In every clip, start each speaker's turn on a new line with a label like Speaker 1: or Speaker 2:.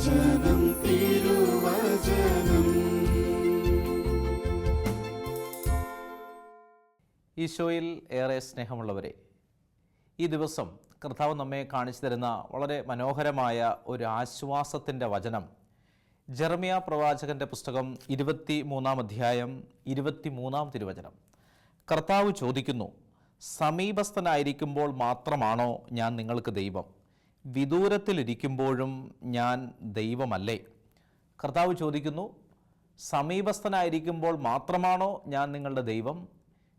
Speaker 1: തിരുവചനം തിരുവചനം.
Speaker 2: ഈശോയിൽ ഏറെ സ്നേഹമുള്ളവരെ, ഈ ദിവസം കർത്താവ് നമ്മെ കാണിച്ചു തരുന്ന വളരെ മനോഹരമായ ഒരു ആശ്വാസത്തിൻ്റെ വചനം ജെറമ്യാ പ്രവാചകൻ്റെ പുസ്തകം 23-ാം അധ്യായം 23-ാം തിരുവചനം. കർത്താവ് ചോദിക്കുന്നു, സമീപസ്ഥനായിരിക്കുമ്പോൾ മാത്രമാണോ ഞാൻ നിങ്ങൾക്ക് ദൈവം? വിദൂരത്തിലിരിക്കുമ്പോഴും ഞാൻ ദൈവമല്ലേ? കർത്താവ് ചോദിക്കുന്നു, സമീപസ്ഥനായിരിക്കുമ്പോൾ മാത്രമാണോ ഞാൻ നിങ്ങളുടെ ദൈവം?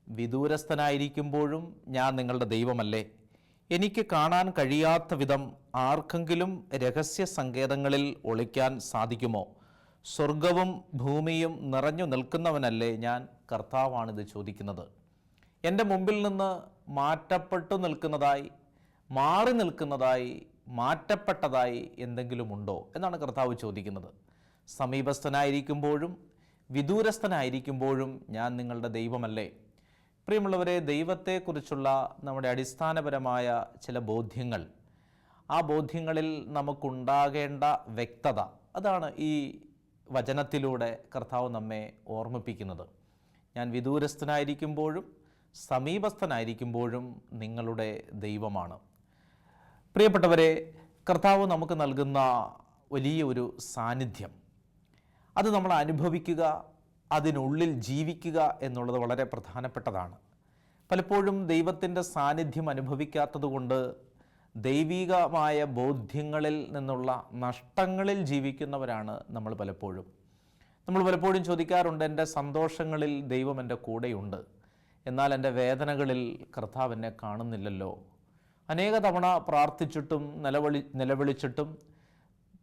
Speaker 2: വിദൂരസ്ഥനായിരിക്കുമ്പോഴും ഞാൻ നിങ്ങളുടെ ദൈവമല്ലേ? എനിക്ക് കാണാൻ കഴിയാത്ത വിധം ആർക്കെങ്കിലും രഹസ്യ സങ്കേതങ്ങളിൽ ഒളിക്കാൻ സാധിക്കുമോ? സ്വർഗവും ഭൂമിയും നിറഞ്ഞു നിൽക്കുന്നവനല്ലേ ഞാൻ? കർത്താവാണിത് ചോദിക്കുന്നത്. എൻ്റെ മുമ്പിൽ നിന്ന് മാറ്റപ്പെട്ടു നിൽക്കുന്നതായി, മാറി നിൽക്കുന്നതായി, മാറ്റപ്പെട്ടതായി എന്തെങ്കിലും ഉണ്ടോ എന്നാണ് കർത്താവ് ചോദിക്കുന്നത്. സമീപസ്ഥനായിരിക്കുമ്പോഴും വിദൂരസ്ഥനായിരിക്കുമ്പോഴും ഞാൻ നിങ്ങളുടെ ദൈവമല്ലേ? പ്രിയമുള്ളവരെ, ദൈവത്തെക്കുറിച്ചുള്ള നമ്മുടെ അടിസ്ഥാനപരമായ ചില ബോധ്യങ്ങൾ, ആ ബോധ്യങ്ങളിൽ നമുക്കുണ്ടാകേണ്ട വ്യക്തത, അതാണ് ഈ വചനത്തിലൂടെ കർത്താവ് നമ്മെ ഓർമ്മിപ്പിക്കുന്നത്. ഞാൻ വിദൂരസ്ഥനായിരിക്കുമ്പോഴും സമീപസ്ഥനായിരിക്കുമ്പോഴും നിങ്ങളുടെ ദൈവമാണ്. പ്രിയപ്പെട്ടവരെ, കർത്താവ് നമുക്ക് നൽകുന്ന വലിയ ഒരു സാന്നിധ്യം, അത് നമ്മൾ അനുഭവിക്കുക, അതിനുള്ളിൽ ജീവിക്കുക എന്നുള്ളത് വളരെ പ്രധാനപ്പെട്ടതാണ്. പലപ്പോഴും ദൈവത്തിൻ്റെ സാന്നിധ്യം അനുഭവിക്കാത്തതുകൊണ്ട് ദൈവികമായ ബോധ്യങ്ങളിൽ നിന്നുള്ള നഷ്ടങ്ങളിൽ ജീവിക്കുന്നവരാണ് നമ്മൾ പലപ്പോഴും. നമ്മൾ പലപ്പോഴും ചോദിക്കാറുണ്ട്, എൻ്റെ സന്തോഷങ്ങളിൽ ദൈവം എൻ്റെ കൂടെയുണ്ട്, എന്നാൽ എൻ്റെ വേദനകളിൽ കർത്താവ് എന്നെ കാണുന്നില്ലല്ലോ. അനേക തവണ പ്രാർത്ഥിച്ചിട്ടും നിലവിളിച്ചിട്ടും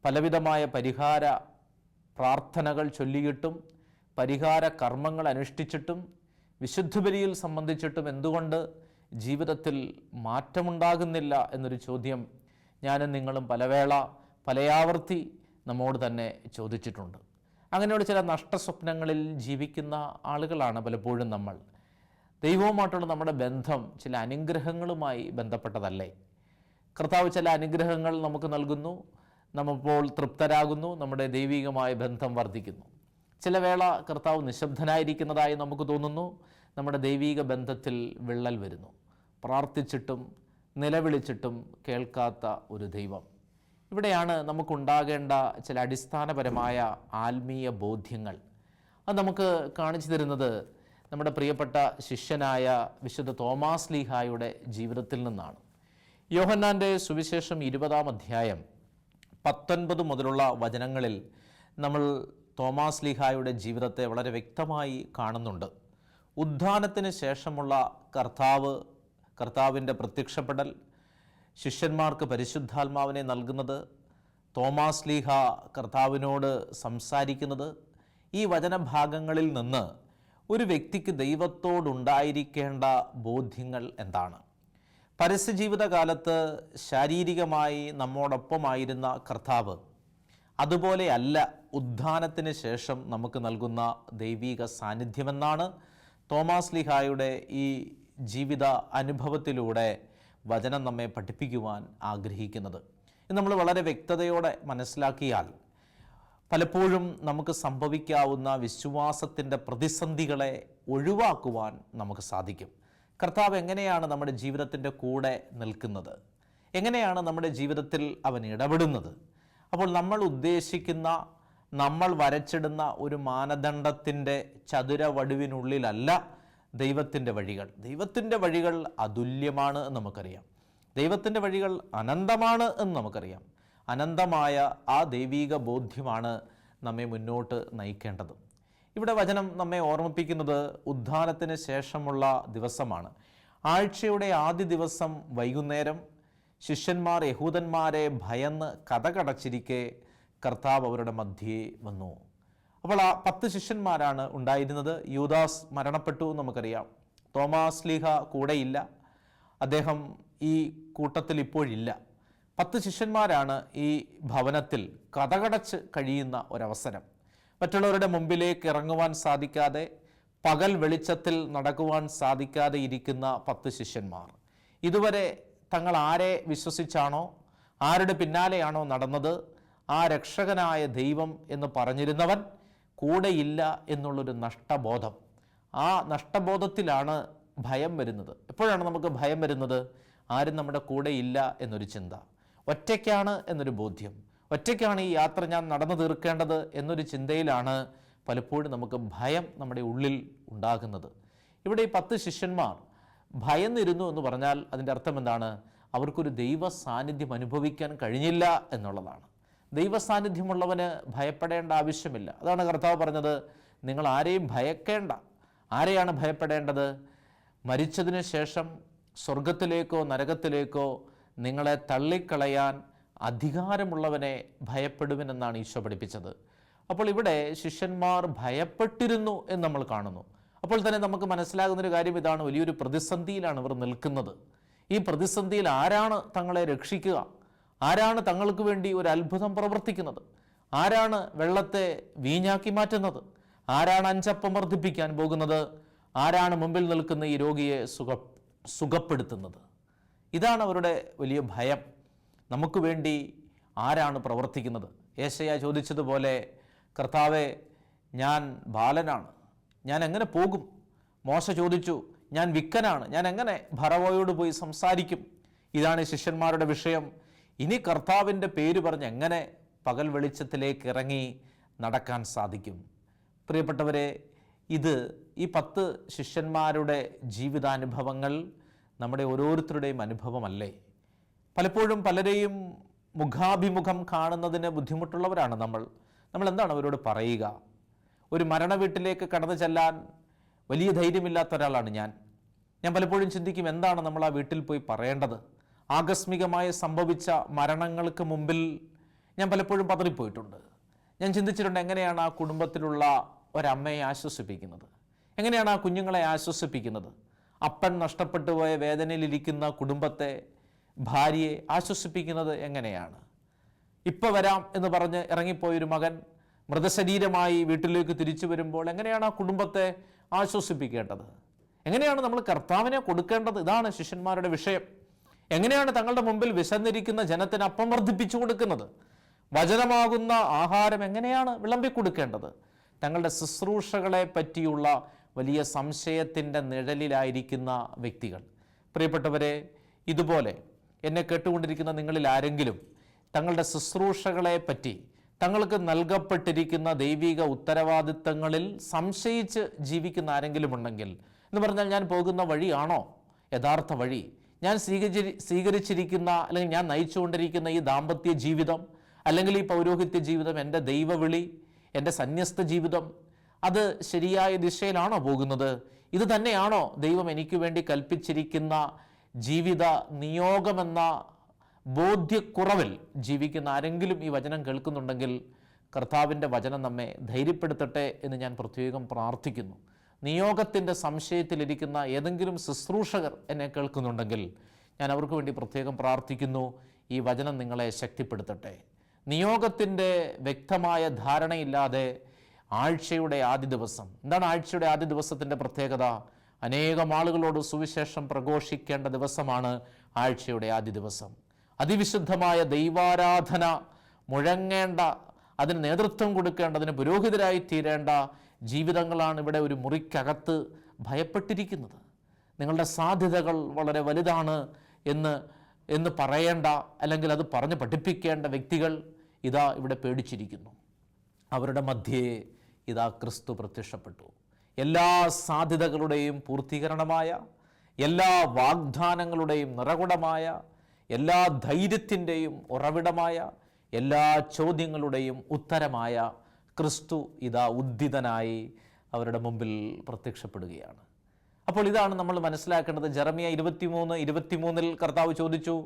Speaker 2: പലവിധമായ പരിഹാര പ്രാർത്ഥനകൾ ചൊല്ലിയിട്ടും പരിഹാര കർമ്മങ്ങൾ അനുഷ്ഠിച്ചിട്ടും വിശുദ്ധ ബലിയിൽ സംബന്ധിച്ചിട്ടും എന്തുകൊണ്ട് ജീവിതത്തിൽ മാറ്റമുണ്ടാകുന്നില്ല എന്നൊരു ചോദ്യം ഞാനും നിങ്ങളും പലവേള പലയാവർത്തി നമ്മോട് തന്നെ ചോദിച്ചിട്ടുണ്ട്. അങ്ങനെയുള്ള ചില നഷ്ടസ്വപ്നങ്ങളിൽ ജീവിക്കുന്ന ആളുകളാണ് പലപ്പോഴും നമ്മൾ. ദൈവവുമായിട്ടുള്ള നമ്മുടെ ബന്ധം ചില അനുഗ്രഹങ്ങളുമായി ബന്ധപ്പെട്ടതല്ലേ? കർത്താവ് ചില അനുഗ്രഹങ്ങൾ നമുക്ക് നൽകുന്നു, നമ്മപ്പോൾ തൃപ്തരാകുന്നു, നമ്മുടെ ദൈവികമായ ബന്ധം വർദ്ധിക്കുന്നു. ചില വേള കർത്താവ് നിശബ്ദനായിരിക്കുന്നതായി നമുക്ക് തോന്നുന്നു, നമ്മുടെ ദൈവിക ബന്ധത്തിൽ വിള്ളൽ വരുന്നു. പ്രാർത്ഥിച്ചിട്ടും നിലവിളിച്ചിട്ടും കേൾക്കാത്ത ഒരു ദൈവം. ഇവിടെയാണ് നമുക്കുണ്ടാകേണ്ട ചില അടിസ്ഥാനപരമായ ആത്മീയ ബോധ്യങ്ങൾ. അത് നമുക്ക് കാണിച്ചു തരുന്നത് നമ്മുടെ പ്രിയപ്പെട്ട ശിഷ്യനായ വിശുദ്ധ തോമാസ് ലീഹായുടെ ജീവിതത്തിൽ നിന്നാണ്. യോഹന്നാൻ്റെ സുവിശേഷം 20-ാം അധ്യായം 19 മുതലുള്ള വചനങ്ങളിൽ നമ്മൾ തോമാസ് ലീഹായുടെ ജീവിതത്തെ വളരെ വ്യക്തമായി കാണുന്നുണ്ട്. ഉത്ഥാനത്തിന് ശേഷമുള്ള കർത്താവിൻ്റെ പ്രത്യക്ഷപ്പെടൽ, ശിഷ്യന്മാർക്ക് പരിശുദ്ധാത്മാവിനെ നൽകുന്നത്, തോമാസ് ലീഹ കർത്താവിനോട് സംസാരിക്കുന്നത്, ഈ വചനഭാഗങ്ങളിൽ നിന്ന് ഒരു വ്യക്തിക്ക് ദൈവത്തോടുണ്ടായിരിക്കേണ്ട ബോധ്യങ്ങൾ എന്താണ്? പരസ്യജീവിതകാലത്ത് ശാരീരികമായി നമ്മോടൊപ്പമായിരുന്ന കർത്താവ് അതുപോലെയല്ല ഉത്ഥാനത്തിന് ശേഷം നമുക്ക് നൽകുന്ന ദൈവിക സാന്നിധ്യമെന്നാണ് തോമാസ് ലീഹായുടെ ഈ ജീവിത അനുഭവത്തിലൂടെ വചനം നമ്മെ പഠിപ്പിക്കുവാൻ ആഗ്രഹിക്കുന്നത്. ഇത് നമ്മൾ വളരെ വ്യക്തതയോടെ മനസ്സിലാക്കിയാൽ പലപ്പോഴും നമുക്ക് സംഭവിക്കാവുന്ന വിശ്വാസത്തിൻ്റെ പ്രതിസന്ധികളെ ഒഴിവാക്കുവാൻ നമുക്ക് സാധിക്കും. കർത്താവ് എങ്ങനെയാണ് നമ്മുടെ ജീവിതത്തിൻ്റെ കൂടെ നിൽക്കുന്നത്? എങ്ങനെയാണ് നമ്മുടെ ജീവിതത്തിൽ അവൻ ഇടപെടുന്നത്? അപ്പോൾ നമ്മൾ ഉദ്ദേശിക്കുന്ന, നമ്മൾ വരച്ചിടുന്ന ഒരു മാനദണ്ഡത്തിൻ്റെ ചതുരവടുവിനുള്ളിലല്ല ദൈവത്തിൻ്റെ വഴികൾ. ദൈവത്തിൻ്റെ വഴികൾ അതുല്യമാണ് എന്ന് നമുക്കറിയാം. ദൈവത്തിൻ്റെ വഴികൾ അനന്തമാണ് എന്ന് നമുക്കറിയാം. അനന്തമായ ആ ദൈവീക ബോധ്യമാണ് നമ്മെ മുന്നോട്ട് നയിക്കേണ്ടത്. ഇവിടെ വചനം നമ്മെ ഓർമ്മിപ്പിക്കുന്നത് ഉത്ഥാനത്തിന് ശേഷമുള്ള ദിവസമാണ്. ആഴ്ചയുടെ ആദ്യ ദിവസം വൈകുന്നേരം ശിഷ്യന്മാർ യഹൂദന്മാരെ ഭയന്ന് കതകടച്ചിരിക്കെ കർത്താവ് അവരുടെ മധ്യേ വന്നു. അപ്പോൾ ആ 10 ശിഷ്യന്മാരാണ് ഉണ്ടായിരുന്നത്. യൂദാസ് മരണപ്പെട്ടു എന്ന് നമുക്കറിയാം. തോമാസ് ലീഹ കൂടെയില്ല, അദ്ദേഹം ഈ കൂട്ടത്തിൽ ഇപ്പോഴില്ല. 10 ശിഷ്യന്മാരാണ് ഈ ഭവനത്തിൽ കതകടച്ച് കഴിയുന്ന ഒരവസരം. മറ്റുള്ളവരുടെ മുമ്പിലേക്ക് ഇറങ്ങുവാൻ സാധിക്കാതെ, പകൽ വെളിച്ചത്തിൽ നടക്കുവാൻ സാധിക്കാതെ ഇരിക്കുന്ന 10 ശിഷ്യന്മാർ. ഇതുവരെ തങ്ങൾ ആരെ വിശ്വസിച്ചാണോ, ആരുടെ പിന്നാലെയാണോ നടന്നത്, ആ രക്ഷകനായ ദൈവം എന്ന് പറഞ്ഞിരുന്നവൻ കൂടെയില്ല എന്നുള്ളൊരു നഷ്ടബോധം. ആ നഷ്ടബോധത്തിലാണ് ഭയം വരുന്നത്. എപ്പോഴാണ് നമുക്ക് ഭയം വരുന്നത്? ആരും നമ്മുടെ കൂടെ ഇല്ല എന്നൊരു ചിന്ത, ഒറ്റയ്ക്കാണ് എന്നൊരു ബോധ്യം, ഒറ്റയ്ക്കാണ് ഈ യാത്ര ഞാൻ നടന്നു തീർക്കേണ്ടത് എന്നൊരു ചിന്തയിലാണ് പലപ്പോഴും നമുക്ക് ഭയം നമ്മുടെ ഉള്ളിൽ ഉണ്ടാകുന്നത്. ഇവിടെ ഈ 10 ശിഷ്യന്മാർ ഭയന്നിരുന്നു എന്ന് പറഞ്ഞാൽ അതിൻ്റെ അർത്ഥം എന്താണ്? അവർക്കൊരു ദൈവ സാന്നിധ്യം അനുഭവിക്കാൻ കഴിഞ്ഞില്ല എന്നുള്ളതാണ്. ദൈവ സാന്നിധ്യമുള്ളവന് ഭയപ്പെടേണ്ട ആവശ്യമില്ല. അതാണ് കർത്താവ് പറഞ്ഞത്, നിങ്ങൾ ആരെയും ഭയക്കേണ്ട. ആരെയാണ് ഭയപ്പെടേണ്ടത്? മരിച്ചതിന് ശേഷം സ്വർഗത്തിലേക്കോ നരകത്തിലേക്കോ നിങ്ങളെ തള്ളിക്കളയാൻ അധികാരമുള്ളവനെ ഭയപ്പെടുവിനെന്നാണ് ഈശോ പഠിപ്പിച്ചത്. അപ്പോൾ ഇവിടെ ശിഷ്യന്മാർ ഭയപ്പെട്ടിരുന്നു എന്ന് നമ്മൾ കാണുന്നു. അപ്പോൾ തന്നെ നമുക്ക് മനസ്സിലാകുന്നൊരു കാര്യം ഇതാണ്, വലിയൊരു പ്രതിസന്ധിയിലാണ് ഇവർ നിൽക്കുന്നത്. ഈ പ്രതിസന്ധിയിൽ ആരാണ് തങ്ങളെ രക്ഷിക്കുക? ആരാണ് തങ്ങൾക്ക് വേണ്ടി ഒരു അത്ഭുതം പ്രവർത്തിക്കുന്നത്? ആരാണ് വെള്ളത്തെ വീഞ്ഞാക്കി മാറ്റുന്നത്? ആരാണ് 5 അപ്പം വർദ്ധിപ്പിക്കാൻ പോകുന്നത്? ആരാണ് മുമ്പിൽ നിൽക്കുന്ന ഈ രോഗിയെ സുഖപ്പെടുത്തുന്നത്? ഇതാണ് അവരുടെ വലിയ ഭയം. നമുക്ക് വേണ്ടി ആരാണ് പ്രവർത്തിക്കുന്നത്? യേശയ്യാ ചോദിച്ചതുപോലെ, കർത്താവെ, ഞാൻ ബാലനാണ്, ഞാൻ എങ്ങനെ പോകും? മോശ ചോദിച്ചു, ഞാൻ വിക്കനാണ്, ഞാൻ എങ്ങനെ ഫറവോയോട് പോയി സംസാരിക്കും? ഇതാണ് ശിഷ്യന്മാരുടെ വിഷയം. ഇനി കർത്താവിൻ്റെ പേര് പറഞ്ഞ് എങ്ങനെ പകൽ വെളിച്ചത്തിലേക്ക് ഇറങ്ങി നടക്കാൻ സാധിക്കും? പ്രിയപ്പെട്ടവരെ, ഈ 10 ശിഷ്യന്മാരുടെ ജീവിതാനുഭവങ്ങൾ നമ്മുടെ ഓരോരുത്തരുടെയും അനുഭവമല്ലേ? പലപ്പോഴും പലരെയും മുഖാഭിമുഖം കാണുന്നതിന് ബുദ്ധിമുട്ടുള്ളവരാണ് നമ്മൾ എന്താണ് അവരോട് പറയുക? ഒരു മരണ വീട്ടിലേക്ക് കടന്നു ചെല്ലാൻ വലിയ ധൈര്യമില്ലാത്ത ഒരാളാണ് ഞാൻ പലപ്പോഴും ചിന്തിക്കും, എന്താണ് നമ്മൾ ആ വീട്ടിൽ പോയി പറയേണ്ടത്? ആകസ്മികമായി സംഭവിച്ച മരണങ്ങൾക്ക് മുമ്പിൽ ഞാൻ പലപ്പോഴും പതറിപ്പോയിട്ടുണ്ട്. ഞാൻ ചിന്തിച്ചിട്ടുണ്ട്, എങ്ങനെയാണ് ആ കുടുംബത്തിലുള്ള ഒരമ്മയെ ആശ്വസിപ്പിക്കുന്നത്? എങ്ങനെയാണ് ആ കുഞ്ഞുങ്ങളെ ആശ്വസിപ്പിക്കുന്നത്? അപ്പൻ നഷ്ടപ്പെട്ടു പോയ വേദനയിലിരിക്കുന്ന കുടുംബത്തെ, ഭാര്യയെ ആശ്വസിപ്പിക്കുന്നത് എങ്ങനെയാണ്? ഇപ്പോൾ വരാം എന്ന് പറഞ്ഞ് ഇറങ്ങിപ്പോയൊരു മകൻ മൃതശരീരമായി വീട്ടിലേക്ക് തിരിച്ചു വരുമ്പോൾ എങ്ങനെയാണ് ആ കുടുംബത്തെ ആശ്വസിപ്പിക്കേണ്ടത്? എങ്ങനെയാണ് നമ്മൾ കർത്താവിനെ കൊടുക്കേണ്ടത്? ഇതാണ് ശിഷ്യന്മാരുടെ വിഷയം. എങ്ങനെയാണ് തങ്ങളുടെ മുമ്പിൽ വിശന്നിരിക്കുന്ന ജനത്തിന് അപ്പം വർദ്ധിപ്പിച്ചു കൊടുക്കുന്നത്? വചനമാകുന്ന ആഹാരം എങ്ങനെയാണ് വിളമ്പിക്കൊടുക്കേണ്ടത്? തങ്ങളുടെ ശുശ്രൂഷകളെ പറ്റിയുള്ള വലിയ സംശയത്തിൻ്റെ നിഴലിലായിരിക്കുന്ന വ്യക്തികൾ. പ്രിയപ്പെട്ടവരെ, ഇതുപോലെ എന്നെ കേട്ടുകൊണ്ടിരിക്കുന്ന നിങ്ങളിൽ ആരെങ്കിലും തങ്ങളുടെ ശുശ്രൂഷകളെ പറ്റി, തങ്ങൾക്ക് നൽകപ്പെട്ടിരിക്കുന്ന ദൈവിക ഉത്തരവാദിത്തങ്ങളിൽ സംശയിച്ച് ജീവിക്കുന്ന ആരെങ്കിലും ഉണ്ടെങ്കിൽ, എന്ന് പറഞ്ഞാൽ ഞാൻ പോകുന്ന വഴിയാണോ യഥാർത്ഥ വഴി? ഞാൻ സ്വീകരിച്ചിരിക്കുന്ന അല്ലെങ്കിൽ ഞാൻ നയിച്ചുകൊണ്ടിരിക്കുന്ന ഈ ദാമ്പത്യ ജീവിതം, അല്ലെങ്കിൽ ഈ പൗരോഹിത്യ ജീവിതം, എൻ്റെ ദൈവവിളി, എൻ്റെ സന്യസ്ത ജീവിതം, അത് ശരിയായ ദിശയിലാണോ പോകുന്നത്? ഇത് തന്നെയാണോ ദൈവം എനിക്ക് വേണ്ടി കൽപ്പിച്ചിരിക്കുന്ന ജീവിത നിയോഗമെന്ന ബോധ്യക്കുറവിൽ ജീവിക്കുന്ന ആരെങ്കിലും ഈ വചനം കേൾക്കുന്നുണ്ടെങ്കിൽ, കർത്താവിൻ്റെ വചനം നമ്മെ ധൈര്യപ്പെടുത്തട്ടെ എന്ന് ഞാൻ പ്രത്യേകം പ്രാർത്ഥിക്കുന്നു. നിയോഗത്തിൻ്റെ സംശയത്തിലിരിക്കുന്ന ഏതെങ്കിലും ശുശ്രൂഷകർ എന്നെ കേൾക്കുന്നുണ്ടെങ്കിൽ ഞാൻ അവർക്ക് വേണ്ടി പ്രത്യേകം പ്രാർത്ഥിക്കുന്നു. ഈ വചനം നിങ്ങളെ ശക്തിപ്പെടുത്തട്ടെ. നിയോഗത്തിൻ്റെ വ്യക്തമായ ധാരണയില്ലാതെ ആഴ്ചയുടെ ആദ്യ ദിവസം, എന്താണ് ആഴ്ചയുടെ ആദ്യ ദിവസത്തിൻ്റെ പ്രത്യേകത? അനേകം ആളുകളോട് സുവിശേഷം പ്രഘോഷിക്കേണ്ട ദിവസമാണ് ആഴ്ചയുടെ ആദ്യ ദിവസം. അതിവിശുദ്ധമായ ദൈവാരാധന മുഴങ്ങേണ്ട, അതിന് നേതൃത്വം കൊടുക്കേണ്ടതിന് പുരോഹിതരായി തീരേണ്ട ജീവിതങ്ങളാണ് ഇവിടെ ഒരു മുറിക്കകത്ത് ഭയപ്പെട്ടിരിക്കുന്നത്. നിങ്ങളുടെ സാധ്യതകൾ വളരെ വലുതാണ് എന്ന് പറയേണ്ട, അല്ലെങ്കിൽ അത് പറഞ്ഞ് പഠിപ്പിക്കേണ്ട വ്യക്തികൾ ഇതാ ഇവിടെ പേടിച്ചിരിക്കുന്നു. അവരുടെ മധ്യേ ഇതാ ക്രിസ്തു പ്രത്യക്ഷപ്പെട്ടു. എല്ലാ സാധ്യതകളുടെയും പൂർത്തീകരണമായ, എല്ലാ വാഗ്ദാനങ്ങളുടെയും നിറകുടമായ, എല്ലാ ധൈര്യത്തിൻ്റെയും ഉറവിടമായ, എല്ലാ ചോദ്യങ്ങളുടെയും ഉത്തരമായ ക്രിസ്തു ഇതാ ഉദ്ധിതനായി അവരുടെ മുമ്പിൽ പ്രത്യക്ഷപ്പെടുകയാണ്. അപ്പോൾ ഇതാണ് നമ്മൾ മനസ്സിലാക്കേണ്ടത്. ജെറമ്യ 23:23 കർത്താവ് ചോദിച്ചു,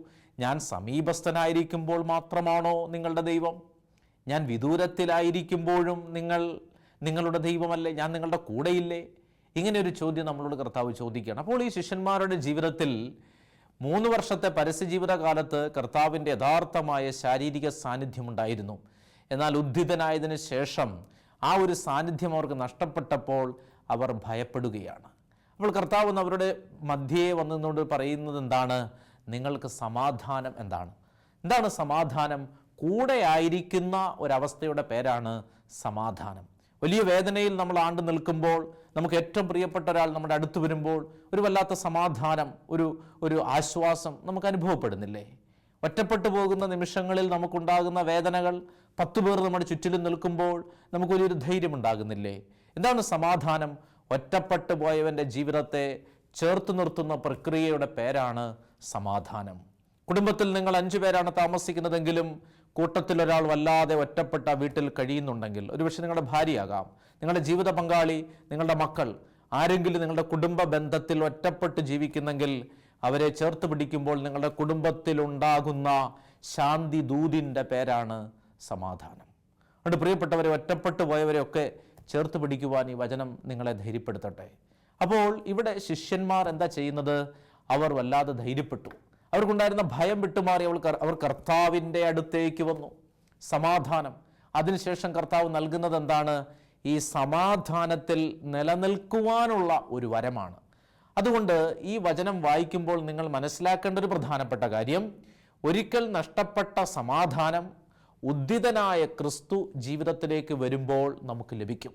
Speaker 2: ഞാൻ സമീപസ്ഥനായിരിക്കുമ്പോൾ മാത്രമാണോ നിങ്ങളുടെ ദൈവം? ഞാൻ വിദൂരത്തിലായിരിക്കുമ്പോഴും നിങ്ങളുടെ ദൈവമല്ലേ? ഞാൻ നിങ്ങളുടെ കൂടെയില്ലേ? ഇങ്ങനെ ഒരു ചോദ്യം നമ്മളോട് കർത്താവ് ചോദിക്കുകയാണ്. അപ്പോൾ ഈ ശിഷ്യന്മാരുടെ ജീവിതത്തിൽ 3 വർഷത്തെ പരസ്യജീവിത കാലത്ത് കർത്താവിൻ്റെ യഥാർത്ഥമായ ശാരീരിക സാന്നിധ്യമുണ്ടായിരുന്നു. എന്നാൽ ഉദ്ധിതനായതിനു ശേഷം ആ ഒരു സാന്നിധ്യം അവർക്ക് നഷ്ടപ്പെട്ടപ്പോൾ അവർ ഭയപ്പെടുകയാണ്. അപ്പോൾ കർത്താവ് അവരുടെ മധ്യേ വന്നുകൊണ്ട് പറയുന്നത് എന്താണ്? നിങ്ങൾക്ക് സമാധാനം. എന്താണ് സമാധാനം? കൂടെ ആയിരിക്കുന്ന ഒരവസ്ഥയുടെ പേരാണ് സമാധാനം. വലിയ വേദനയിൽ നമ്മൾ ആണ്ട് നിൽക്കുമ്പോൾ നമുക്ക് ഏറ്റവും പ്രിയപ്പെട്ട ഒരാൾ നമ്മുടെ അടുത്ത് വരുമ്പോൾ ഒരു വല്ലാത്ത സമാധാനം, ഒരു ആശ്വാസം നമുക്ക് അനുഭവപ്പെടുന്നില്ലേ? ഒറ്റപ്പെട്ടു പോകുന്ന നിമിഷങ്ങളിൽ നമുക്കുണ്ടാകുന്ന വേദനകൾ 10 പേർ നമ്മുടെ ചുറ്റിലും നിൽക്കുമ്പോൾ നമുക്ക് വലിയൊരു ധൈര്യമുണ്ടാകുന്നില്ലേ? എന്താണ് സമാധാനം? ഒറ്റപ്പെട്ടു പോയവൻ്റെ ജീവിതത്തെ ചേർത്ത് നിർത്തുന്ന പ്രക്രിയയുടെ പേരാണ് സമാധാനം. കുടുംബത്തിൽ നിങ്ങൾ 5 പേരാണ് താമസിക്കുന്നതെങ്കിലും കൂട്ടത്തിൽ ഒരാൾ വല്ലാതെ ഒറ്റപ്പെട്ട വീട്ടിൽ കഴിയുന്നുണ്ടെങ്കിൽ, ഒരുപക്ഷെ നിങ്ങളുടെ ഭാര്യയാകാം, നിങ്ങളുടെ ജീവിത പങ്കാളി, നിങ്ങളുടെ മക്കൾ, ആരെങ്കിലും നിങ്ങളുടെ കുടുംബ ബന്ധത്തിൽ ഒറ്റപ്പെട്ട് ജീവിക്കുന്നെങ്കിൽ അവരെ ചേർത്ത് പിടിക്കുമ്പോൾ നിങ്ങളുടെ കുടുംബത്തിലുണ്ടാകുന്ന ശാന്തി ദൂതിൻ്റെ പേരാണ് സമാധാനം. അതുകൊണ്ട് പ്രിയപ്പെട്ടവരെ, ഒറ്റപ്പെട്ടു പോയവരെയൊക്കെ ചേർത്ത് പിടിക്കുവാൻ ഈ വചനം നിങ്ങളെ ധൈര്യപ്പെടുത്തട്ടെ. അപ്പോൾ ഇവിടെ ശിഷ്യന്മാർ എന്താ ചെയ്യുന്നത്? അവർ വല്ലാതെ ധൈര്യപ്പെട്ടു. അവർക്കുണ്ടായിരുന്ന ഭയം വിട്ടുമാറി അവർ കർത്താവിൻ്റെ അടുത്തേക്ക് വന്നു. സമാധാനം. അതിനുശേഷം കർത്താവ് നൽകുന്നത് എന്താണ്? ഈ സമാധാനത്തിൽ നിലനിൽക്കുവാനുള്ള ഒരു വരമാണ്. അതുകൊണ്ട് ഈ വചനം വായിക്കുമ്പോൾ നിങ്ങൾ മനസ്സിലാക്കേണ്ട ഒരു പ്രധാനപ്പെട്ട കാര്യം, ഒരിക്കൽ നഷ്ടപ്പെട്ട സമാധാനം ഉദ്ധിതനായ ക്രിസ്തു ജീവിതത്തിലേക്ക് വരുമ്പോൾ നമുക്ക് ലഭിക്കും.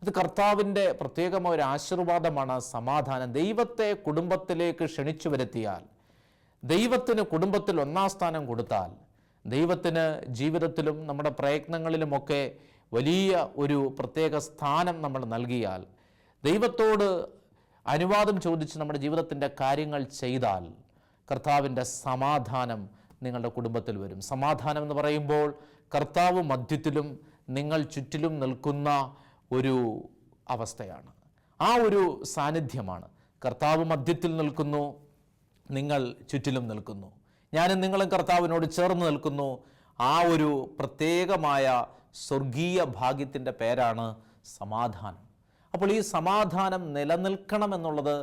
Speaker 2: അത് കർത്താവിൻ്റെ പ്രത്യേകമായ ഒരു ആശീർവാദമാണ്. സമാധാനം ദൈവത്തെ കുടുംബത്തിലേക്ക് ക്ഷണിച്ചു വരുത്തിയാൽ, ദൈവത്തിന് കുടുംബത്തിൽ 1-ാം സ്ഥാനം കൊടുത്താൽ, ദൈവത്തിന് ജീവിതത്തിലും നമ്മുടെ പ്രയത്നങ്ങളിലുമൊക്കെ വലിയ ഒരു പ്രത്യേക സ്ഥാനം നമ്മൾ നൽകിയാൽ, ദൈവത്തോട് അനുവാദം ചോദിച്ച് നമ്മുടെ ജീവിതത്തിൻ്റെ കാര്യങ്ങൾ ചെയ്താൽ, കർത്താവിൻ്റെ സമാധാനം നിങ്ങളുടെ കുടുംബത്തിൽ വരും. സമാധാനം എന്ന് പറയുമ്പോൾ കർത്താവ് മധ്യത്തിലും നിങ്ങൾ ചുറ്റിലും നിൽക്കുന്ന ഒരു അവസ്ഥയാണ്. ആ ഒരു സാന്നിധ്യമാണ്. കർത്താവ് മധ്യത്തിൽ നിൽക്കുന്നു, നിങ്ങൾ ചുറ്റിലും നിൽക്കുന്നു, ഞാനും നിങ്ങളും കർത്താവിനോട് ചേർന്ന് നിൽക്കുന്നു. ആ ഒരു പ്രത്യേകമായ സ്വർഗീയ ഭാഗ്യത്തിൻ്റെ പേരാണ് സമാധാനം. അപ്പോൾ ഈ സമാധാനം നിലനിൽക്കണമെന്നുള്ളത്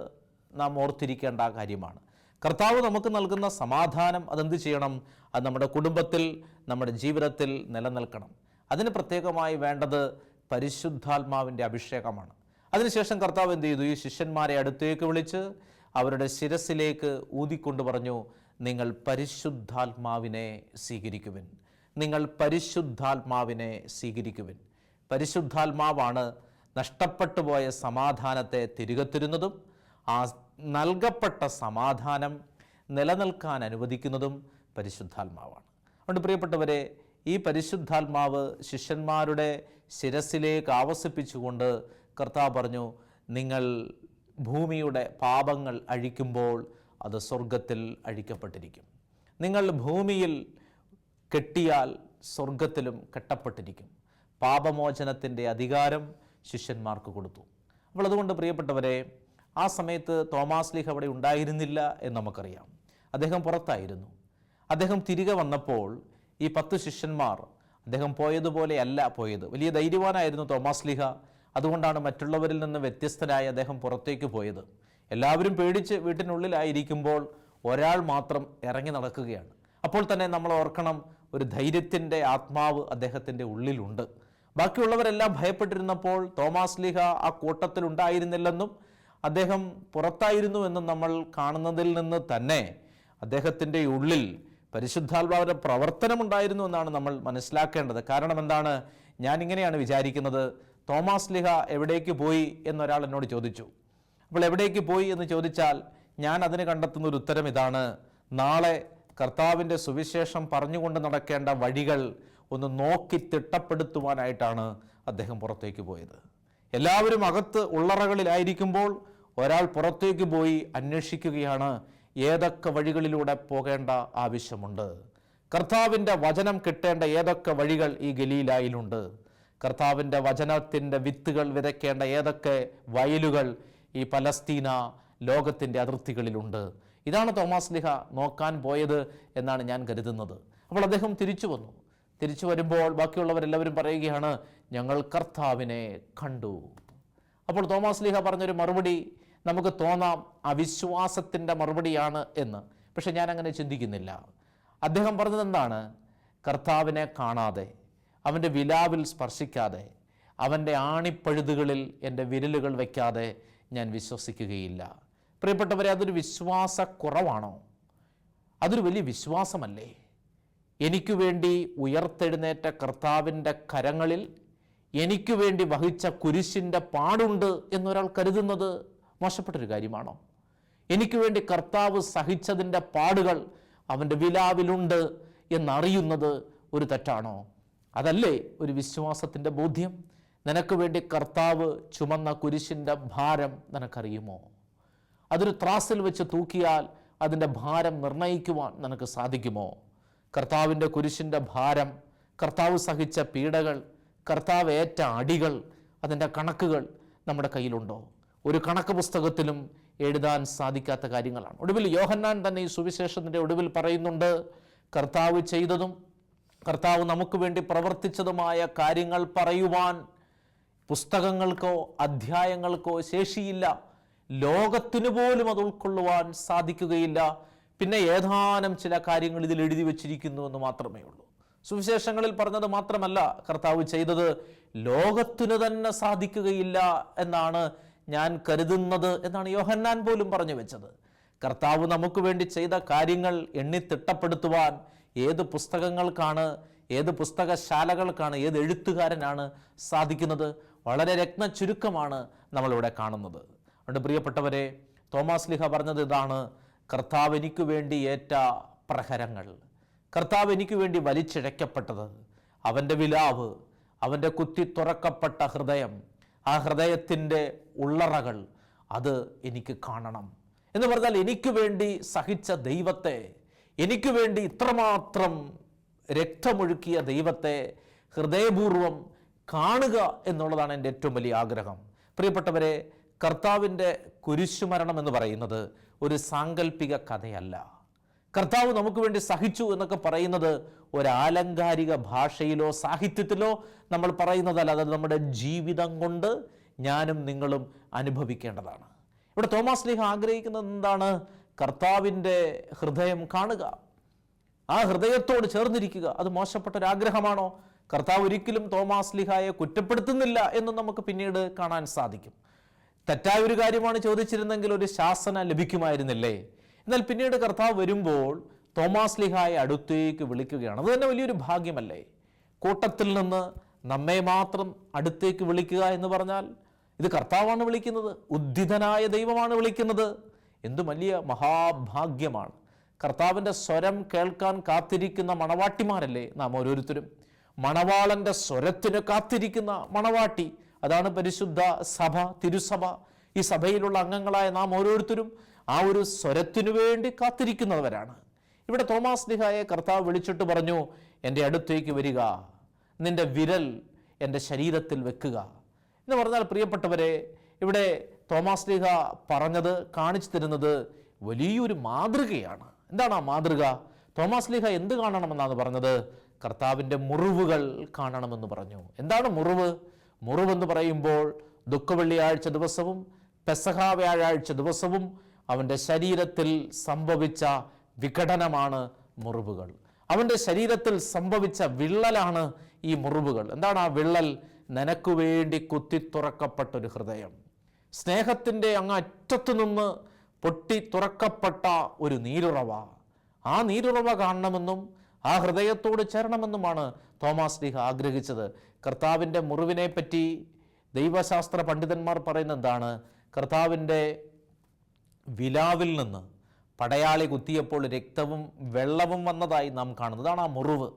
Speaker 2: നാം ഓർത്തിരിക്കേണ്ട കാര്യമാണ്. കർത്താവ് നമുക്ക് നൽകുന്ന സമാധാനം അതെന്ത് ചെയ്യണം? അത് നമ്മുടെ കുടുംബത്തിൽ, നമ്മുടെ ജീവിതത്തിൽ നിലനിൽക്കണം. അതിന് പ്രത്യേകമായി വേണ്ടത് പരിശുദ്ധാത്മാവിൻ്റെ അഭിഷേകമാണ്. അതിനുശേഷം കർത്താവ് എന്ത് ചെയ്തു? ഈ ശിഷ്യന്മാരെ അടുത്തേക്ക് വിളിച്ച് അവരുടെ ശിരസിലേക്ക് ഊതിക്കൊണ്ട് പറഞ്ഞു, നിങ്ങൾ പരിശുദ്ധാത്മാവിനെ സ്വീകരിക്കുവിൻ, നിങ്ങൾ പരിശുദ്ധാത്മാവിനെ സ്വീകരിക്കുവിൻ. പരിശുദ്ധാത്മാവാണ് നഷ്ടപ്പെട്ടു പോയ സമാധാനത്തെ തിരികെ തരുന്നതും ആ നൽകപ്പെട്ട സമാധാനം നിലനിൽക്കാൻ അനുവദിക്കുന്നതും പരിശുദ്ധാത്മാവാണ്. അതുകൊണ്ട് പ്രിയപ്പെട്ടവരെ, ഈ പരിശുദ്ധാത്മാവ് ശിഷ്യന്മാരുടെ ശിരസിലേക്ക് ആവസിപ്പിച്ചുകൊണ്ട് കർത്താവ് പറഞ്ഞു, നിങ്ങൾ ഭൂമിയുടെ പാപങ്ങൾ അഴിക്കുമ്പോൾ അത് സ്വർഗത്തിൽ അഴിക്കപ്പെട്ടിരിക്കും. നിങ്ങൾ ഭൂമിയിൽ കെട്ടിയാൽ സ്വർഗത്തിലും കെട്ടപ്പെട്ടിരിക്കും. പാപമോചനത്തിൻ്റെ അധികാരം ശിഷ്യന്മാർക്ക് കൊടുത്തു. അപ്പോൾ അതുകൊണ്ട് പ്രിയപ്പെട്ടവരെ, ആ സമയത്ത് തോമാസ്ലീഹ അവിടെ ഉണ്ടായിരുന്നില്ല എന്ന് നമുക്കറിയാം. അദ്ദേഹം പുറത്തായിരുന്നു. അദ്ദേഹം തിരികെ വന്നപ്പോൾ ഈ 10 ശിഷ്യന്മാർ അദ്ദേഹം പോയതുപോലെയല്ല പോയത്. വലിയ ധൈര്യവാനായിരുന്നു തോമാസ്ലീഹ. അതുകൊണ്ടാണ് മറ്റുള്ളവരിൽ നിന്ന് വ്യത്യസ്തനായി അദ്ദേഹം പുറത്തേക്ക് പോയത്. എല്ലാവരും പേടിച്ച് വീട്ടിനുള്ളിലായിരിക്കുമ്പോൾ ഒരാൾ മാത്രം ഇറങ്ങി നടക്കുകയാണ്. അപ്പോൾ തന്നെ നമ്മൾ ഓർക്കണം, ഒരു ധൈര്യത്തിൻ്റെ ആത്മാവ് അദ്ദേഹത്തിൻ്റെ ഉള്ളിലുണ്ട്. ബാക്കിയുള്ളവരെല്ലാം ഭയപ്പെട്ടിരുന്നപ്പോൾ തോമാസ്ലീഹ ആ കൂട്ടത്തിൽ ഉണ്ടായിരുന്നില്ലെന്നും അദ്ദേഹം പുറത്തായിരുന്നു എന്നും നമ്മൾ കാണുന്നതിൽ നിന്ന് തന്നെ അദ്ദേഹത്തിൻ്റെ ഉള്ളിൽ പരിശുദ്ധാത്മാവിൻ്റെ പ്രവർത്തനമുണ്ടായിരുന്നു എന്നാണ് നമ്മൾ മനസ്സിലാക്കേണ്ടത്. കാരണം എന്താണ്? ഞാനിങ്ങനെയാണ് വിചാരിക്കുന്നത്, തോമാസ്ലീഹ എവിടേക്ക് പോയി എന്നൊരാൾ എന്നോട് ചോദിച്ചു. അപ്പോൾ എവിടേക്ക് പോയി എന്ന് ചോദിച്ചാൽ ഞാൻ അതിന് കണ്ടെത്തുന്ന ഒരു ഉത്തരം ഇതാണ്: നാളെ കർത്താവിൻ്റെ സുവിശേഷം പറഞ്ഞുകൊണ്ട് നടക്കേണ്ട വഴികൾ ഒന്ന് നോക്കി തിട്ടപ്പെടുത്തുവാനായിട്ടാണ് അദ്ദേഹം പുറത്തേക്ക് പോയത്. എല്ലാവരും അകത്ത് ഉള്ളറകളിലായിരിക്കുമ്പോൾ ഒരാൾ പുറത്തേക്ക് പോയി അന്വേഷിക്കുകയാണ് ഏതൊക്കെ വഴികളിലൂടെ പോകേണ്ട ആവശ്യമുണ്ട്, കർത്താവിൻ്റെ വചനം കിട്ടേണ്ട ഏതൊക്കെ വഴികൾ ഈ ഗലീലായിലുണ്ട്, കർത്താവിൻ്റെ വചനത്തിൻ്റെ വിത്തുകൾ വിതയ്ക്കേണ്ട ഏതൊക്കെ വയലുകൾ ഈ പലസ്തീന ലോകത്തിൻ്റെ അതിർത്തികളിലുണ്ട്. ഇതാണ് തോമാസ്ലീഹ നോക്കാൻ പോയത് എന്നാണ് ഞാൻ കരുതുന്നത്. അപ്പോൾ അദ്ദേഹം തിരിച്ചു വന്നു. തിരിച്ചു വരുമ്പോൾ ബാക്കിയുള്ളവരെല്ലാവരും പറയുകയാണ്, ഞങ്ങൾ കർത്താവിനെ കണ്ടു. അപ്പോൾ തോമാസ്ലീഹ പറഞ്ഞൊരു മറുപടി നമുക്ക് തോന്നാം അവിശ്വാസത്തിൻ്റെ മറുപടിയാണ് എന്ന്. പക്ഷെ ഞാൻ അങ്ങനെ ചിന്തിക്കുന്നില്ല. അദ്ദേഹം പറഞ്ഞത് എന്താണ്? കർത്താവിനെ കാണാതെ, അവൻ്റെ വിലാവിൽ സ്പർശിക്കാതെ, അവൻ്റെ ആണിപ്പഴുതുകളിൽ എൻ്റെ വിരലുകൾ വയ്ക്കാതെ ഞാൻ വിശ്വസിക്കുകയില്ല. പ്രിയപ്പെട്ടവരെ, അതൊരു വിശ്വാസക്കുറവാണോ? അതൊരു വലിയ വിശ്വാസമല്ലേ? എനിക്ക് വേണ്ടി ഉയർത്തെഴുന്നേറ്റ കർത്താവിൻ്റെ കരങ്ങളിൽ എനിക്ക് വേണ്ടി വഹിച്ച കുരിശിൻ്റെ പാടുണ്ട് എന്നൊരാൾ കരുതുന്നത് മോശപ്പെട്ടൊരു കാര്യമാണോ? എനിക്ക് വേണ്ടി കർത്താവ് സഹിച്ചതിൻ്റെ പാടുകൾ അവൻ്റെ വിലാവിലുണ്ട് എന്നറിയുന്നത് ഒരു തെറ്റാണോ? അതല്ലേ ഒരു വിശ്വാസത്തിൻ്റെ ബോധ്യം? നിനക്ക് വേണ്ടി കർത്താവ് ചുമന്ന കുരിശിൻ്റെ ഭാരം നിനക്കറിയുമോ? അതൊരു ത്രാസിൽ വെച്ച് തൂക്കിയാൽ അതിൻ്റെ ഭാരം നിർണ്ണയിക്കുവാൻ നിനക്ക് സാധിക്കുമോ? കർത്താവിൻ്റെ കുരിശിൻ്റെ ഭാരം, കർത്താവ് സഹിച്ച പീഡകൾ, കർത്താവ് ഏറ്റ അടികൾ, അതിൻ്റെ കണക്കുകൾ നമ്മുടെ കയ്യിലുണ്ടോ? ഒരു കണക്ക് പുസ്തകത്തിലും എഴുതാൻ സാധിക്കാത്ത കാര്യങ്ങളാണ്. ഒടുവിൽ യോഹന്നാൻ തന്നെ ഈ സുവിശേഷത്തിൻ്റെ ഒടുവിൽ പറയുന്നുണ്ട്, കർത്താവ് ചെയ്തതും കർത്താവ് നമുക്ക് വേണ്ടി പ്രവർത്തിച്ചതുമായ കാര്യങ്ങൾ പറയുവാൻ പുസ്തകങ്ങൾക്കോ അധ്യായങ്ങൾക്കോ ശേഷിയില്ല. ലോകത്തിനു പോലും അത് ഉൾക്കൊള്ളുവാൻ സാധിക്കുകയില്ല. പിന്നെ ഏതാനും ചില കാര്യങ്ങൾ ഇതിൽ എഴുതി വച്ചിരിക്കുന്നു എന്ന് മാത്രമേ ഉള്ളൂ. സുവിശേഷങ്ങളിൽ പറഞ്ഞത് മാത്രമല്ല കർത്താവ് ചെയ്തത്, ലോകത്തിനു തന്നെ സാധിക്കുകയില്ല എന്നാണ് ഞാൻ കരുതുന്നത് എന്നാണ് യോഹന്നാൻ പോലും പറഞ്ഞു വെച്ചത്. കർത്താവ് നമുക്ക് വേണ്ടി ചെയ്ത കാര്യങ്ങൾ എണ്ണിത്തിട്ടപ്പെടുത്തുവാൻ ഏത് പുസ്തകങ്ങൾക്കാണ്, ഏത് പുസ്തകശാലകൾക്കാണ്, ഏത് എഴുത്തുകാരനാണ് സാധിക്കുന്നത്? വളരെ രത്ന ചുരുക്കമാണ് നമ്മളിവിടെ കാണുന്നത്. അതുകൊണ്ട് പ്രിയപ്പെട്ടവരെ, തോമാസ് ലീഹ പറഞ്ഞത് ഇതാണ്, കർത്താവ് എനിക്ക് വേണ്ടി ഏറ്റ പ്രഹരങ്ങൾ, കർത്താവ് എനിക്ക് വേണ്ടി വലിച്ചിഴക്കപ്പെട്ടത്, അവൻ്റെ വിലാവ്, അവൻ്റെ കുത്തി തുറക്കപ്പെട്ട ഹൃദയം, ആ ഹൃദയത്തിൻ്റെ ഉള്ളറകൾ, അത് എനിക്ക് കാണണം എന്ന് പറഞ്ഞാൽ എനിക്ക് വേണ്ടി സഹിച്ച ദൈവത്തെ, എനിക്ക് വേണ്ടി ഇത്രമാത്രം രക്തമൊഴുക്കിയ ദൈവത്തെ ഹൃദയപൂർവം കാണുക എന്നുള്ളതാണ് എൻ്റെ ഏറ്റവും വലിയ ആഗ്രഹം. പ്രിയപ്പെട്ടവരെ, കർത്താവിൻ്റെ കുരിശുമരണം എന്ന് പറയുന്നത് ഒരു സാങ്കല്പിക കഥയല്ല. കർത്താവ് നമുക്ക് വേണ്ടി സഹിച്ചു എന്നൊക്കെ പറയുന്നത് ഒരു ആലങ്കാരിക ഭാഷയിലോ സാഹിത്യത്തിലോ നമ്മൾ പറയുന്നതല്ല. അത് നമ്മുടെ ജീവിതം കൊണ്ട് ഞാനും നിങ്ങളും അനുഭവിക്കേണ്ടതാണ്. ഇവിടെ തോമാസ് ലീഹ ആഗ്രഹിക്കുന്നത് എന്താണ്? കർത്താവിൻ്റെ ഹൃദയം കാണുക, ആ ഹൃദയത്തോട് ചേർന്നിരിക്കുക. അത് മോശപ്പെട്ടൊരാഗ്രഹമാണോ? കർത്താവ് ഒരിക്കലും തോമാസ് ലീഹായെ കുറ്റപ്പെടുത്തുന്നില്ല എന്ന് നമുക്ക് പിന്നീട് കാണാൻ സാധിക്കും. തെറ്റായ ഒരു കാര്യമാണ് ചോദിച്ചിരുന്നെങ്കിൽ ഒരു ശാസന ലഭിക്കുമായിരുന്നില്ലേ? എന്നാൽ പിന്നീട് കർത്താവ് വരുമ്പോൾ തോമാസ് ലീഹായെ അടുത്തേക്ക് വിളിക്കുകയാണ്. അത് തന്നെ വലിയൊരു ഭാഗ്യമല്ലേ? കൂട്ടത്തിൽ നിന്ന് നമ്മെ മാത്രം അടുത്തേക്ക് വിളിക്കുക എന്ന് പറഞ്ഞാൽ ഇത് കർത്താവാണ് വിളിക്കുന്നത്, ഉദ്ധിതനായ ദൈവമാണ് വിളിക്കുന്നത്. എന്തു വലിയ മഹാഭാഗ്യമാണ്! കർത്താവിൻ്റെ സ്വരം കേൾക്കാൻ കാത്തിരിക്കുന്ന മണവാട്ടിമാരല്ലേ നാം ഓരോരുത്തരും? മണവാളൻ്റെ സ്വരത്തിന് കാത്തിരിക്കുന്ന മണവാട്ടി, അതാണ് പരിശുദ്ധ സഭ, തിരുസഭ. ഈ സഭയിലുള്ള അംഗങ്ങളായ നാം ഓരോരുത്തരും ആ ഒരു സ്വരത്തിനു വേണ്ടി കാത്തിരിക്കുന്നവരാണ്. ഇവിടെ തോമാസ് ലീഹായെ കർത്താവ് വിളിച്ചിട്ട് പറഞ്ഞു, എൻ്റെ അടുത്തേക്ക് വരിക, നിൻ്റെ വിരൽ എൻ്റെ ശരീരത്തിൽ വെക്കുക എന്ന് പറഞ്ഞാൽ, പ്രിയപ്പെട്ടവരെ, ഇവിടെ തോമാസ് ലീഹ പറഞ്ഞത്, കാണിച്ചു തരുന്നത് വലിയൊരു മാതൃകയാണ്. എന്താണ് ആ മാതൃക? തോമാസ് ലീഹ എന്ത് കാണണമെന്നാണ് പറഞ്ഞത്? കർത്താവിൻ്റെ മുറിവുകൾ കാണണമെന്ന് പറഞ്ഞു. എന്താണ് മുറിവ്? മുറിവെന്ന് പറയുമ്പോൾ ദുഃഖവെള്ളിയാഴ്ച ദിവസവും പെസഹ വ്യാഴാഴ്ച ദിവസവും അവൻ്റെ ശരീരത്തിൽ സംഭവിച്ച വിഘടനമാണ് മുറിവുകൾ. അവൻ്റെ ശരീരത്തിൽ സംഭവിച്ച വിള്ളലാണ് ഈ മുറിവുകൾ. എന്താണ് ആ വിള്ളൽ? നിനക്ക് വേണ്ടി കുത്തിത്തുറക്കപ്പെട്ടൊരു ഹൃദയം, സ്നേഹത്തിൻ്റെ അങ്ങ് അറ്റത്തു നിന്ന് പൊട്ടി തുറക്കപ്പെട്ട ഒരു നീരുറവ. ആ നീരുറവ കാണണമെന്നും ആ ഹൃദയത്തോട് ചേരണമെന്നുമാണ് തോമാസ് ലീഹ ആഗ്രഹിച്ചത്. കർത്താവിൻ്റെ മുറിവിനെ പറ്റി ദൈവശാസ്ത്ര പണ്ഡിതന്മാർ പറയുന്നത് എന്താണ്? കർത്താവിൻ്റെ വിലാവിൽ നിന്ന് പടയാളി കുത്തിയപ്പോൾ രക്തവും വെള്ളവും വന്നതായി നാം കാണുന്നതാണ് ആ മുറിവ്.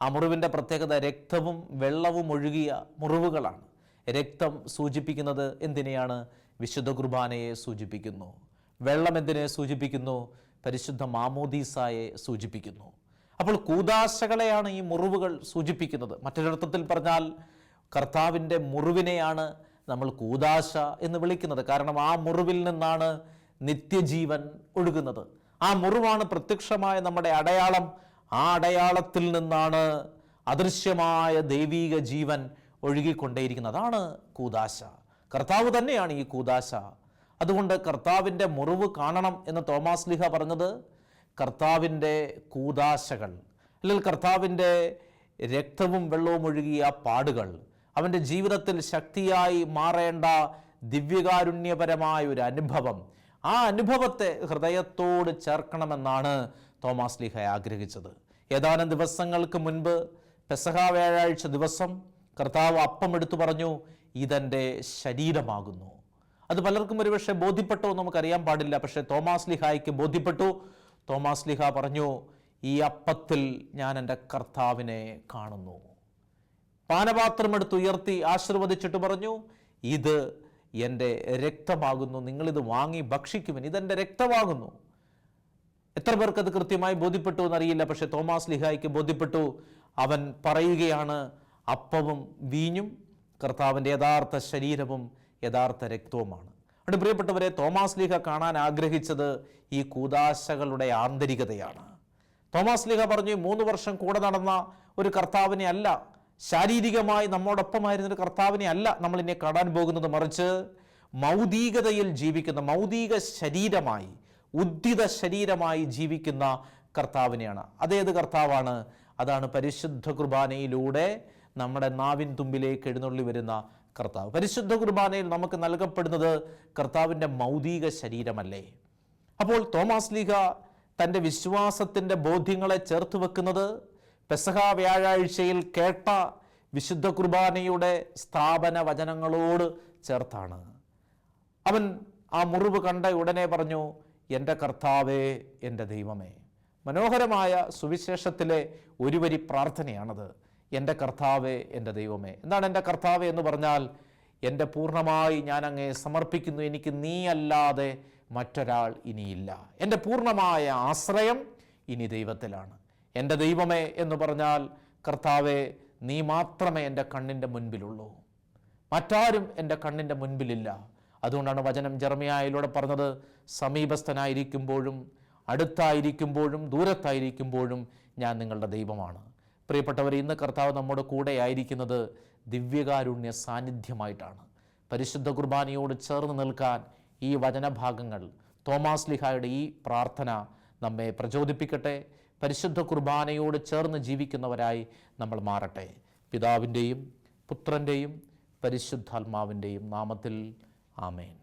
Speaker 2: ആ മുറിവിൻ്റെ പ്രത്യേകത രക്തവും വെള്ളവും ഒഴുകിയ മുറിവുകളാണ്. രക്തം സൂചിപ്പിക്കുന്നത് എന്തിനെയാണ്? വിശുദ്ധ കുർബാനയെ സൂചിപ്പിക്കുന്നു. വെള്ളം എന്തിനെ സൂചിപ്പിക്കുന്നു? പരിശുദ്ധ മാമോദീസായെ സൂചിപ്പിക്കുന്നു. അപ്പോൾ കൂദാശകളെയാണ് ഈ മുറിവുകൾ സൂചിപ്പിക്കുന്നത്. മറ്റൊരർത്ഥത്തിൽ പറഞ്ഞാൽ കർത്താവിൻ്റെ മുറിവിനെയാണ് നമ്മൾ കൂദാശ എന്ന് വിളിക്കുന്നത്. കാരണം ആ മുറിവിൽ നിന്നാണ് നിത്യജീവൻ ഒഴുകുന്നത്. ആ മുറിവാണ് പ്രത്യക്ഷമായ നമ്മുടെ അടയാളം. ആ അടയാളത്തിൽ നിന്നാണ് അദൃശ്യമായ ദൈവീക ജീവൻ ഒഴുകിക്കൊണ്ടേയിരിക്കുന്നത്. അതാണ് കൂദാശ. കർത്താവ് തന്നെയാണ് ഈ കൂദാശ. അതുകൊണ്ട് കർത്താവിൻ്റെ മുറിവ് കാണണം എന്ന് തോമാസ് ലീഹ പറഞ്ഞത് കർത്താവിൻ്റെ കൂദാശകൾ, അല്ലെങ്കിൽ കർത്താവിൻ്റെ രക്തവും വെള്ളവും ഒഴുകിയ പാടുകൾ, അവൻ്റെ ജീവിതത്തിൽ ശക്തിയായി മാറേണ്ട ദിവ്യകാരുണ്യപരമായ ഒരു അനുഭവം, ആ അനുഭവത്തെ ഹൃദയത്തോട് ചേർക്കണമെന്നാണ് തോമാസ് ലീഹ ആഗ്രഹിച്ചത്. ഏതാനും ദിവസങ്ങൾക്ക് മുൻപ് പെസഹ വ്യാഴാഴ്ച ദിവസം കർത്താവ് അപ്പം എടുത്തു പറഞ്ഞു, ഇതെൻ്റെ ശരീരമാകുന്നു. അത് പലർക്കും ഒരുപക്ഷെ ബോധ്യപ്പെട്ടോ നമുക്കറിയാൻ പാടില്ല. പക്ഷേ തോമാസ് ലീഹായ്ക്ക് ബോധ്യപ്പെട്ടു. തോമാസ് ലീഹ പറഞ്ഞു, ഈ അപ്പത്തിൽ ഞാൻ എൻ്റെ കർത്താവിനെ കാണുന്നു. പാനപാത്രമെടുത്ത് ഉയർത്തി ആശീർവദിച്ചിട്ട് പറഞ്ഞു, ഇത് എൻ്റെ രക്തമാകുന്നു, നിങ്ങളിത് വാങ്ങി ഭക്ഷിക്കുവിൻ, ഇതെൻ്റെ രക്തമാകുന്നു. എത്ര പേർക്ക് അത് കൃത്യമായി ബോധ്യപ്പെട്ടു എന്നറിയില്ല. പക്ഷേ തോമാസ് ലീഹായ്ക്ക് ബോധ്യപ്പെട്ടു. അവൻ പറയുകയാണ്, അപ്പവും വീഞ്ഞും കർത്താവിൻ്റെ യഥാർത്ഥ ശരീരവും യഥാർത്ഥ രക്തവുമാണ്. അതുകൊണ്ട് പ്രിയപ്പെട്ടവരെ, തോമാസ് ലീഹ കാണാൻ ആഗ്രഹിച്ചത് ഈ കൂദാശകളുടെ ആന്തരികതയാണ്. തോമാസ് ലീഹ പറഞ്ഞു, 3 വർഷം കൂടെ നടന്ന ഒരു കർത്താവിനെ അല്ല, ശാരീരികമായി നമ്മോടൊപ്പമായിരുന്നൊരു കർത്താവിനെ അല്ല നമ്മൾ ഇനി കാണാൻ പോകുന്നത്, മറിച്ച് മൗതികതയിൽ ജീവിക്കുന്ന, മൗതിക ശരീരമായി, ഉദ്ധിത ശരീരമായി ജീവിക്കുന്ന കർത്താവിനെയാണ്. അതേത് കർത്താവാണ്? അതാണ് പരിശുദ്ധ കുർബാനയിലൂടെ നമ്മുടെ നാവിൻ തുമ്പിലേക്ക് എഴുന്നള്ളി വരുന്ന കർത്താവ്. പരിശുദ്ധ കുർബാനയിൽ നമുക്ക് നൽകപ്പെടുന്നത് കർത്താവിൻ്റെ മൗതിക ശരീരമല്ലേ? അപ്പോൾ തോമാസ് ലീഹ തൻ്റെ വിശ്വാസത്തിൻ്റെ ബോധ്യങ്ങളെ ചേർത്ത് വെക്കുന്നത് പെസഹ വ്യാഴാഴ്ചയിൽ കേട്ട വിശുദ്ധ കുർബാനയുടെ സ്ഥാപന വചനങ്ങളോട് ചേർത്താണ്. അവൻ ആ മുറിവ് കണ്ട ഉടനെ പറഞ്ഞു, എൻ്റെ കർത്താവേ, എൻ്റെ ദൈവമേ. മനോഹരമായ സുവിശേഷത്തിലെ ഒരു വരി പ്രാർത്ഥനയാണത്. എൻ്റെ കർത്താവേ, എൻ്റെ ദൈവമേ. എന്താണ് എൻ്റെ കർത്താവേ എന്ന് പറഞ്ഞാൽ? എൻ്റെ പൂർണ്ണമായി ഞാൻ അങ്ങേ സമർപ്പിക്കുന്നു, എനിക്ക് നീ അല്ലാതെ മറ്റൊരാൾ ഇനിയില്ല. എൻ്റെ പൂർണ്ണമായ ആശ്രയം ഇനി ദൈവത്തിലാണ്. എൻ്റെ ദൈവമേ എന്ന് പറഞ്ഞാൽ, കർത്താവേ, നീ മാത്രമേ എൻ്റെ കണ്ണിൻ്റെ മുൻപിലുള്ളൂ, മറ്റാരും എൻ്റെ കണ്ണിൻ്റെ മുൻപിലില്ല. അതുകൊണ്ടാണ് വചനം ജെറമ്യായിലൂടെ പറഞ്ഞത്, സമീപസ്ഥനായിരിക്കുമ്പോഴും അടുത്തായിരിക്കുമ്പോഴും ദൂരത്തായിരിക്കുമ്പോഴും ഞാൻ നിങ്ങളുടെ ദൈവമാണ്. പ്രിയപ്പെട്ടവർ, ഇന്ന് കർത്താവ് നമ്മുടെ കൂടെ ആയിരിക്കുന്നത് ദിവ്യകാരുണ്യ സാന്നിധ്യമായിട്ടാണ്. പരിശുദ്ധ കുർബാനയോട് ചേർന്ന് നിൽക്കാൻ ഈ വചനഭാഗങ്ങൾ, തോമാസ് ലീഹായുടെ ഈ പ്രാർത്ഥന നമ്മെ പ്രചോദിപ്പിക്കട്ടെ. പരിശുദ്ധ കുർബാനയോട് ചേർന്ന് ജീവിക്കുന്നവരായി നമ്മൾ മാറട്ടെ. പിതാവിൻ്റെയും പുത്രൻ്റെയും പരിശുദ്ധാത്മാവിൻ്റെയും നാമത്തിൽ ആമേൻ.